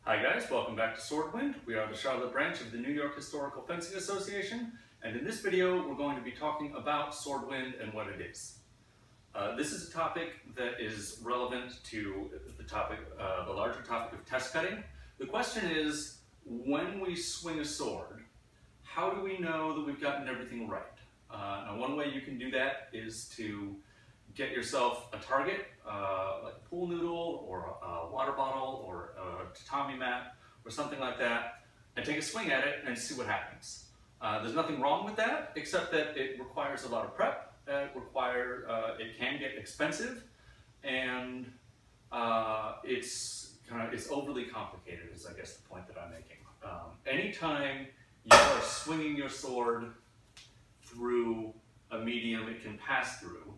Hi guys, welcome back to Swordwind. We are the Charlotte branch of the New York Historical Fencing Association, and in this video we're going to be talking about Swordwind and what it is. This is a topic that is relevant to the larger topic of test cutting. The question is, when we swing a sword, how do we know that we've gotten everything right? Now one way you can do that is to get yourself a target, like a pool noodle or a water bottle or a tatami mat or something like that, and take a swing at it and see what happens. There's nothing wrong with that, except that it requires a lot of prep. It can get expensive, and it's overly complicated is I guess the point that I'm making. Anytime you are swinging your sword through a medium it can pass through,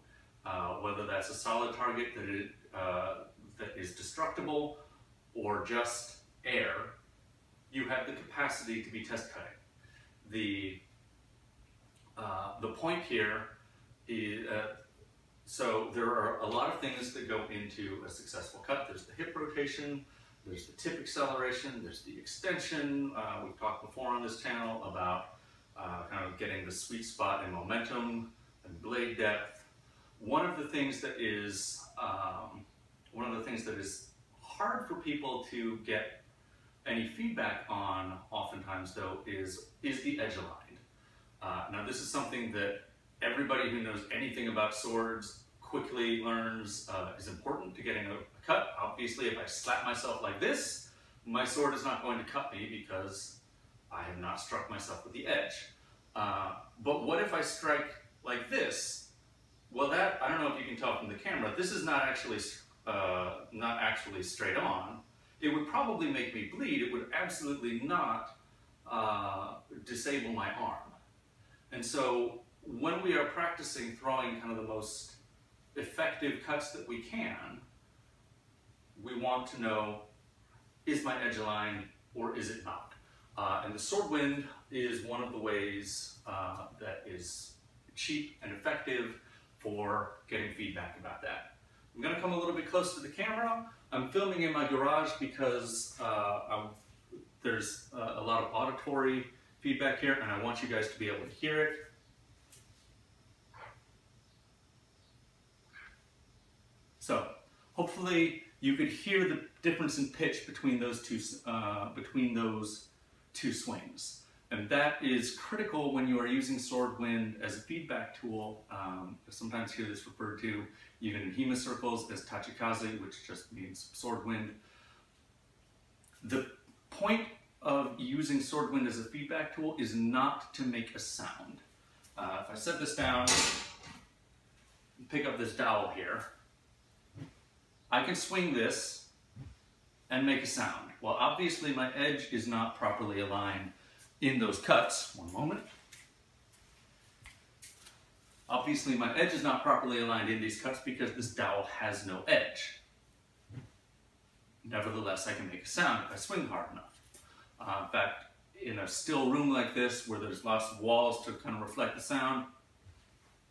whether that's a solid target that is destructible or just air, you have the capacity to be test cutting. The point here is, so there are a lot of things that go into a successful cut. There's the hip rotation, there's the tip acceleration, there's the extension. We've talked before on this channel about kind of getting the sweet spot in momentum and blade depth. One of the things that is hard for people to get any feedback on, oftentimes though, is the edge aligned. Now this is something that everybody who knows anything about swords quickly learns is important to getting a cut. Obviously, if I slap myself like this, my sword is not going to cut me because I have not struck myself with the edge. But what if I strike like this? Well, I don't know if you can tell from the camera, this is not actually straight on. It would probably make me bleed. It would absolutely not disable my arm. And so when we are practicing throwing kind of the most effective cuts that we can, we want to know, is my edge aligned or is it not? And the Swordwind is one of the ways that is cheap and effective for getting feedback about that. I'm going to come a little bit close to the camera. I'm filming in my garage because there's a lot of auditory feedback here and I want you guys to be able to hear it. So hopefully you could hear the difference in pitch between those two swings. And that is critical when you are using Swordwind as a feedback tool. I sometimes hear this referred to, even in HEMA circles, as tachikaze, which just means swordwind. The point of using Swordwind as a feedback tool is not to make a sound. If I set this down and pick up this dowel here, I can swing this and make a sound. Well, obviously my edge is not properly aligned in those cuts. One moment. Obviously my edge is not properly aligned in these cuts because this dowel has no edge. Nevertheless, I can make a sound if I swing hard enough. In fact, in a still room like this where there's lots of walls to kind of reflect the sound,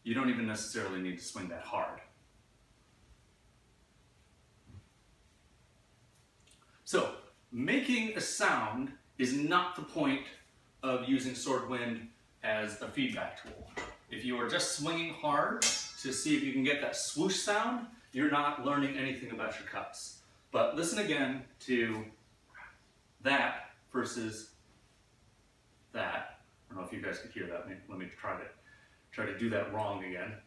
you don't even necessarily need to swing that hard. So, making a sound is not the point of using Swordwind as a feedback tool. If you are just swinging hard to see if you can get that swoosh sound, you're not learning anything about your cuts. But listen again to that versus that. I don't know if you guys could hear that. Let me try to do that wrong again.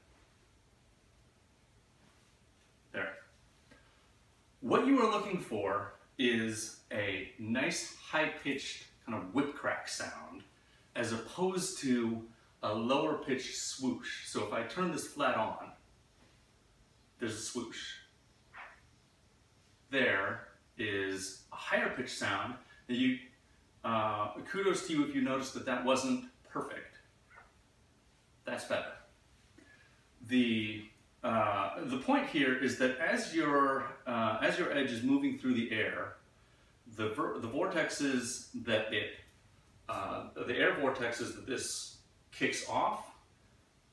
There. What you are looking for is a nice high-pitched kind of whip crack sound as opposed to a lower pitched swoosh. So if I turn this flat on, there's a swoosh. There is a higher pitched sound. Kudos to you if you noticed that that wasn't perfect. That's better. The point here is that as your edge is moving through the air, the vortexes that the air vortexes that this kicks off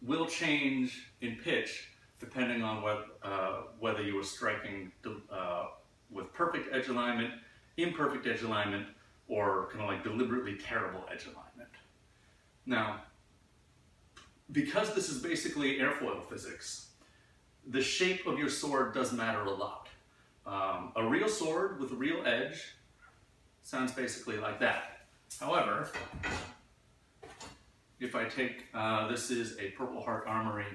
will change in pitch depending on whether you are striking with perfect edge alignment imperfect edge alignment or kind of like deliberately terrible edge alignment. Now, because this is basically airfoil physics, the shape of your sword does matter a lot. A real sword with a real edge sounds basically like that. However, if I take, this is a Purple Heart Armory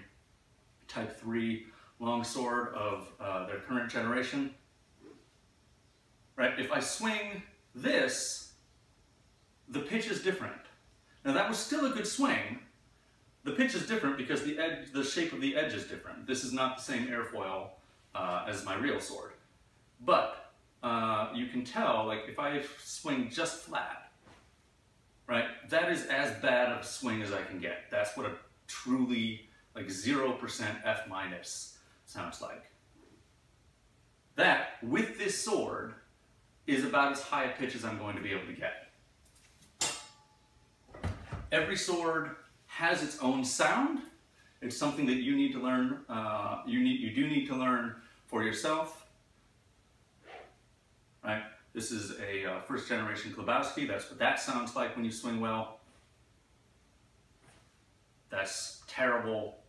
Type 3 longsword of their current generation. Right? If I swing this, the pitch is different. Now that was still a good swing. The pitch is different because the shape of the edge is different. This is not the same airfoil as my real sword. But you can tell, like if I swing just flat, right, that is as bad of a swing as I can get. That's what a truly like 0% F minus sounds like. That, with this sword, is about as high a pitch as I'm going to be able to get. Every sword has its own sound. It's something that you need to learn, you do need to learn for yourself. Right? This is a first generation Klobowski. That's what that sounds like when you swing well. That's terrible.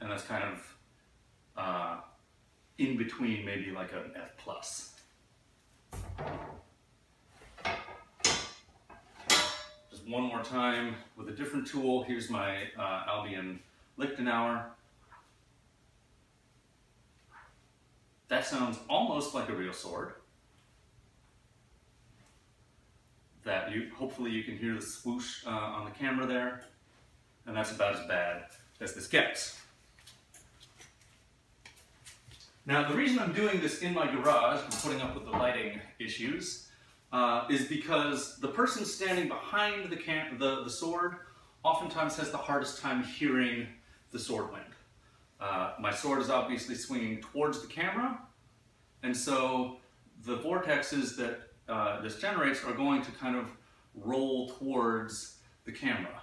And that's kind of in between, maybe like an F+. Just one more time with a different tool. Here's my Albion Lichtenauer. That sounds almost like a real sword. That hopefully you can hear the swoosh on the camera there. And that's about as bad as this gets. Now, the reason I'm doing this in my garage and putting up with the lighting issues is because the person standing behind the sword oftentimes has the hardest time hearing the sword wind. My sword is obviously swinging towards the camera, and so the vortexes that this generates are going to kind of roll towards the camera.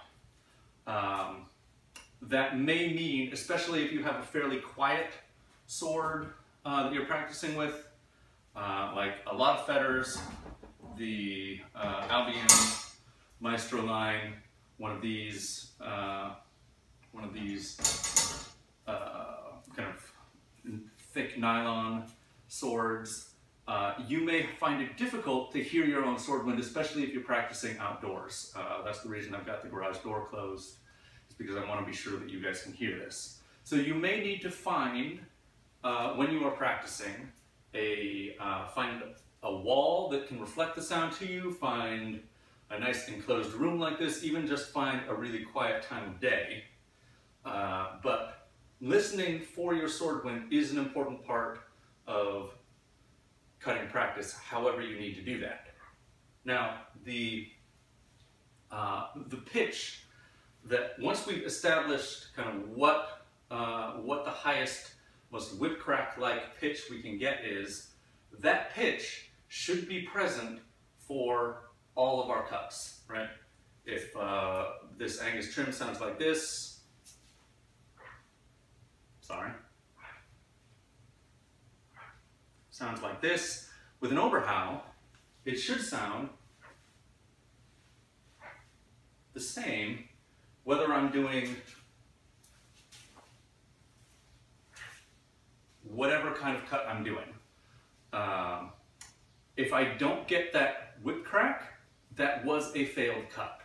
That may mean, especially if you have a fairly quiet sword that you're practicing with, like a lot of feathers, the Albion Maestro line, one of these kind of thick nylon swords, you may find it difficult to hear your own sword wind, especially if you're practicing outdoors. That's the reason I've got the garage door closed, is because I want to be sure that you guys can hear this. So you may need to find, when you are practicing, find a wall that can reflect the sound to you, find a nice enclosed room like this, even just find a really quiet time of day. But listening for your sword wind is an important part of cutting practice, however you need to do that. Now, the pitch, that once we've established kind of what the highest, most whip crack-like pitch we can get is, that pitch should be present for all of our cuts, right? If this Angus trim sounds like this, sounds like this, with an Oberhau, it should sound the same whether I'm doing whatever kind of cut I'm doing. If I don't get that whip crack, that was a failed cut.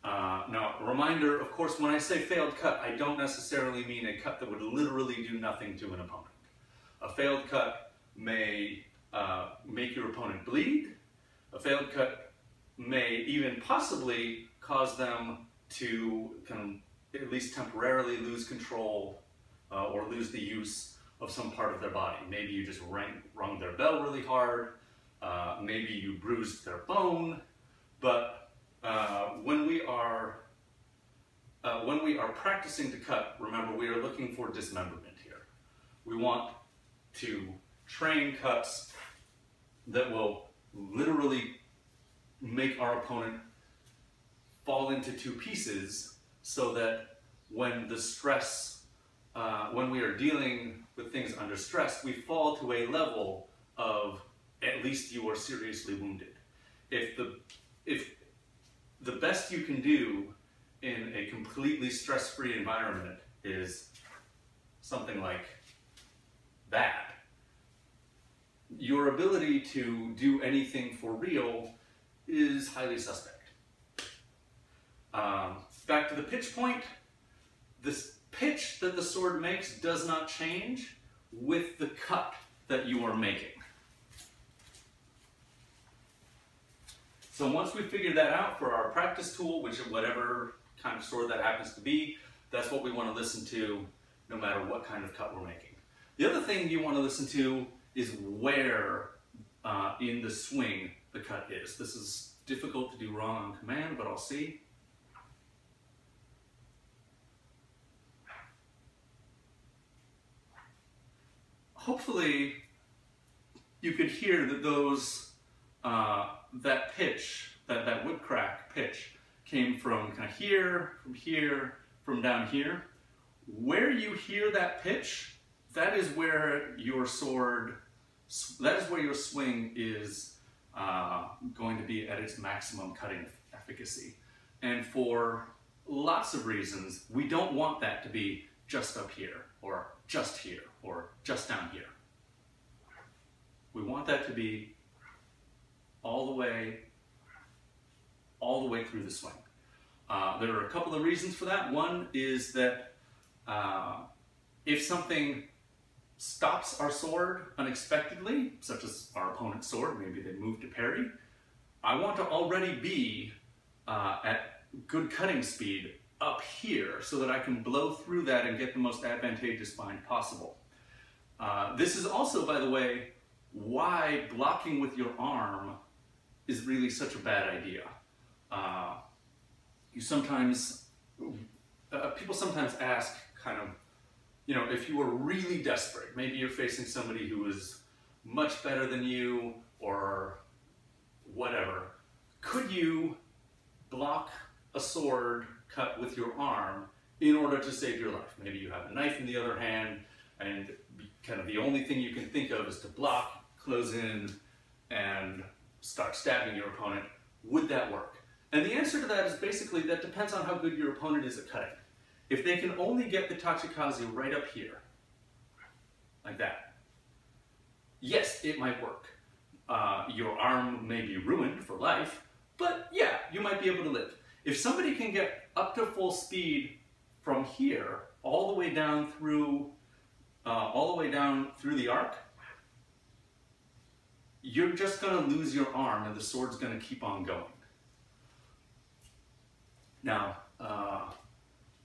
Now, a reminder, of course, when I say failed cut, I don't necessarily mean a cut that would literally do nothing to an opponent. A failed cut may make your opponent bleed. A failed cut may even possibly cause them to at least temporarily lose control or lose the use of some part of their body. Maybe you just rung their bell really hard, maybe you bruised their bone, but when we are practicing to cut, remember, we are looking for dismemberment here. We want to train cuts that will literally make our opponent fall into two pieces, so that when the stress, when we are dealing with things under stress, we fall to a level of at least you are seriously wounded. If the best you can do in a completely stress-free environment is something like that, your ability to do anything for real is highly suspect. Back to the pitch point, this pitch that the sword makes does not change with the cut that you are making. So once we figure that out for our practice tool, which is whatever kind of sword that happens to be, that's what we want to listen to no matter what kind of cut we're making. The other thing you want to listen to is where in the swing the cut is. This is difficult to do wrong on command, but I'll see. Hopefully you could hear that those that pitch, that wood crack pitch, came from kind of here, from down here. Where you hear that pitch, that is where your sword, that is where your swing is going to be at its maximum cutting efficacy. And for lots of reasons, we don't want that to be just up here, or just here, or just down here. We want that to be all the way through the swing. There are a couple of reasons for that. One is that if something stops our sword unexpectedly, such as our opponent's sword, maybe they move to parry, I want to already be at good cutting speed up here so that I can blow through that and get the most advantageous bind possible. This is also, by the way, why blocking with your arm is really such a bad idea. People sometimes ask, kind of, you know, if you were really desperate, maybe you're facing somebody who is much better than you or whatever, could you block a sword cut with your arm in order to save your life? Maybe you have a knife in the other hand and kind of the only thing you can think of is to block, close in, and start stabbing your opponent. Would that work? And the answer to that is basically that depends on how good your opponent is at cutting. If they can only get the Tachikaze right up here, like that, yes, it might work. Your arm may be ruined for life, but yeah, you might be able to live. If somebody can get up to full speed from here all the way down through the arc, you're just going to lose your arm and the sword's going to keep on going. Now,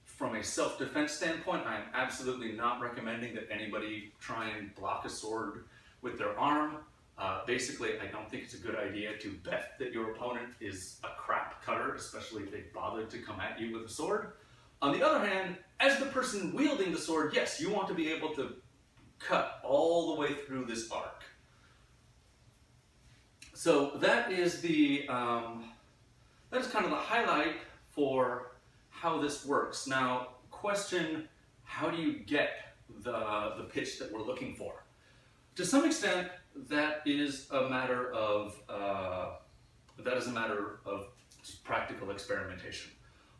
from a self-defense standpoint, I'm absolutely not recommending that anybody try and block a sword with their arm. Basically, I don't think it's a good idea to bet that your opponent is a crap cutter, especially if they bothered to come at you with a sword. On the other hand, as the person wielding the sword, yes, you want to be able to cut all the way through this arc. So that is kind of the highlight for how this works. Now, question, how do you get the pitch that we're looking for? To some extent, that is a matter of practical experimentation.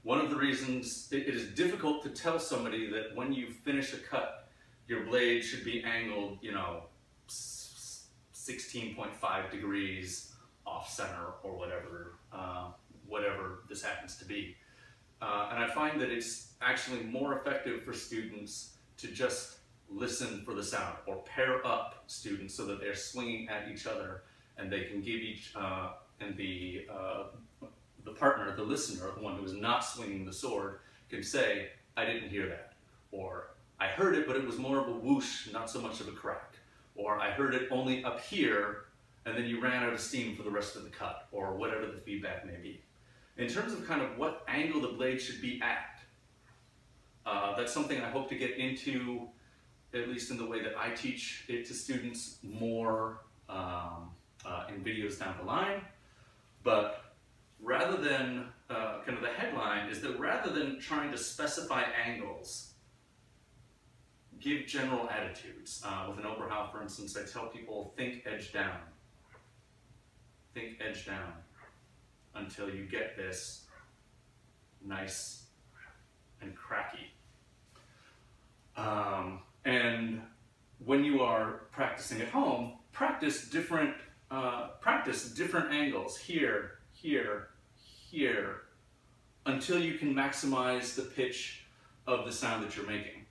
One of the reasons it is difficult to tell somebody that when you finish a cut, your blade should be angled, you know, 16.5 degrees off center or whatever this happens to be. And I find that it's actually more effective for students to just listen for the sound, or pair up students so that they're swinging at each other and they can give each, and the partner, the listener, the one who is not swinging the sword, can say, I didn't hear that. Or, I heard it, but it was more of a whoosh, not so much of a crack. Or, I heard it only up here, and then you ran out of steam for the rest of the cut, or whatever the feedback may be. In terms of kind of what angle the blade should be at, that's something I hope to get into, at least in the way that I teach it to students, more in videos down the line. But rather than, kind of the headline is that rather than trying to specify angles, give general attitudes. With an Oberhau, for instance, I tell people, think edge down. think edge down, until you get this nice and cracky. And when you are practicing at home, practice different angles, here, here, here, until you can maximize the pitch of the sound that you're making.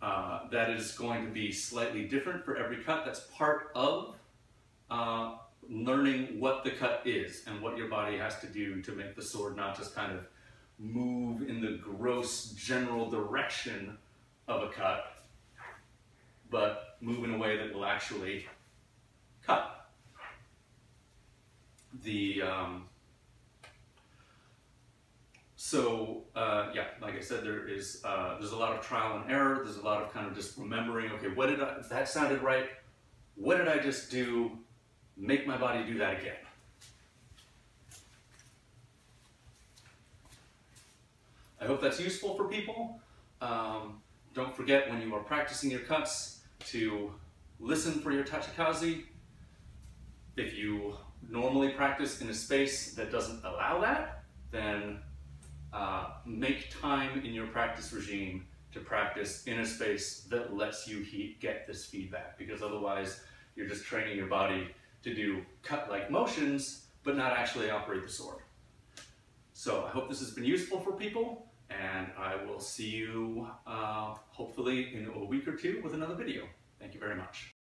That is going to be slightly different for every cut. That's part of learning what the cut is and what your body has to do to make the sword not just kind of move in the gross general direction of a cut, but move in a way that will actually cut. Yeah, like I said, there's a lot of trial and error. There's a lot of kind of just remembering, okay, that sounded right. What did I just do? Make my body do that again. I hope that's useful for people. Don't forget, when you are practicing your cuts, to listen for your tachikaze. If you normally practice in a space that doesn't allow that, then make time in your practice regime to practice in a space that lets you get this feedback, because otherwise you're just training your body to do cut-like motions, but not actually operate the sword. So I hope this has been useful for people, and I will see you hopefully in a week or two with another video. Thank you very much.